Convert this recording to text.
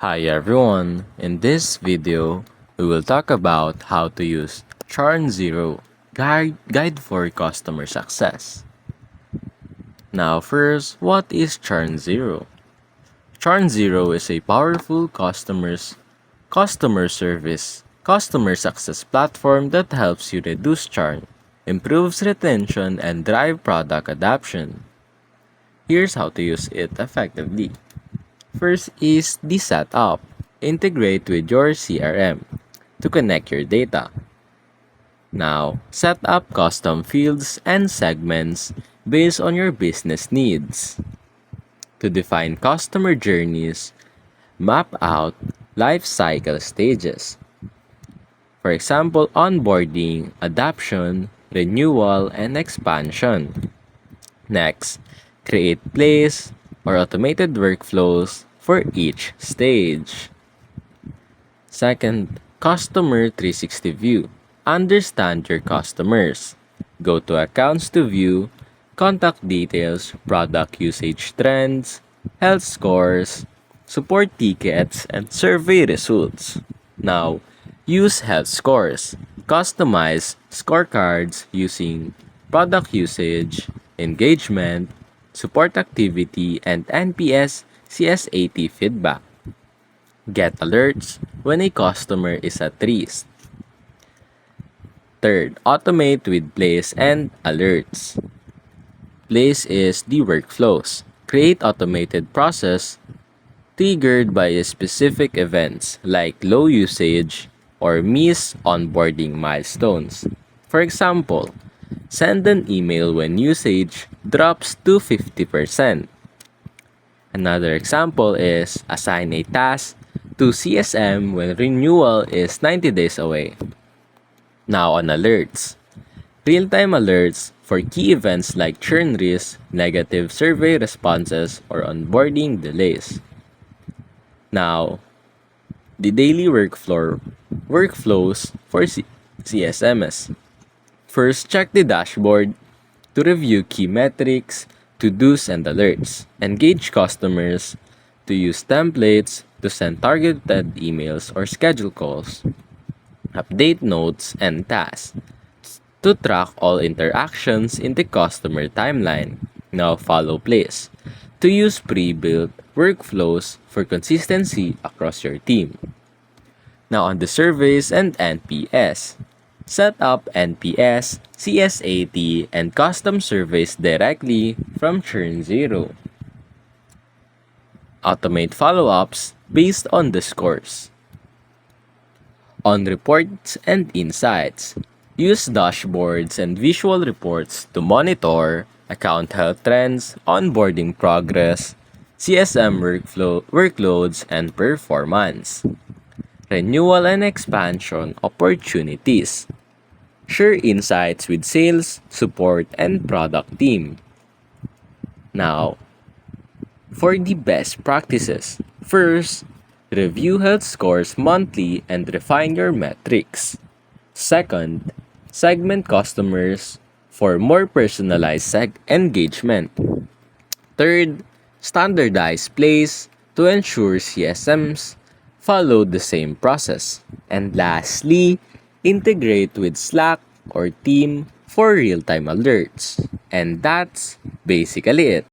Hi everyone, in this video, we will talk about how to use Charn Zero guide for customer success. Now first, what is Charn Zero? Charn Zero is a powerful customer success platform that helps you reduce churn, improves retention, and drive product adoption. Here's how to use it effectively. First is the setup. Integrate with your CRM to connect your data. Now, set up custom fields and segments based on your business needs. To define customer journeys, map out life cycle stages. For example, onboarding, adoption, renewal, and expansion. Next, create plays or automated workflows for each stage. Second, Customer 360 View. Understand your customers. Go to Accounts to view contact details, product usage trends, health scores, support tickets, and survey results. Now, use health scores. Customize scorecards using product usage, engagement, support activity, and NPS CSAT feedback. Get alerts when a customer is at risk. Third, automate with plays and alerts. Plays is the workflows. Create automated process triggered by specific events like low usage or miss onboarding milestones. For example, send an email when usage drops to 50%. Another example is assign a task to CSM when renewal is 90 days away. Now on alerts. Real-time alerts for key events like churn risk, negative survey responses, or onboarding delays. Now, the daily workflows for CSMS. First, check the dashboard to review key metrics, to-dos, and alerts. Engage customers to use templates to send targeted emails or schedule calls. Update notes and tasks to track all interactions in the customer timeline. Now follow plays to use pre-built workflows for consistency across your team. Now on the surveys and NPS. Set up NPS, CSAT, and custom surveys directly from Churn Zero. Automate follow-ups based on the scores. On reports and insights, use dashboards and visual reports to monitor account health trends, onboarding progress, CSM workloads, and performance. Renewal and expansion opportunities. Share insights with sales, support, and product team. Now, for the best practices. First, review health scores monthly and refine your metrics. Second, segment customers for more personalized engagement. Third, standardize plays to ensure CSMs follow the same process. And lastly, integrate with Slack or Team for real-time alerts. And that's basically it.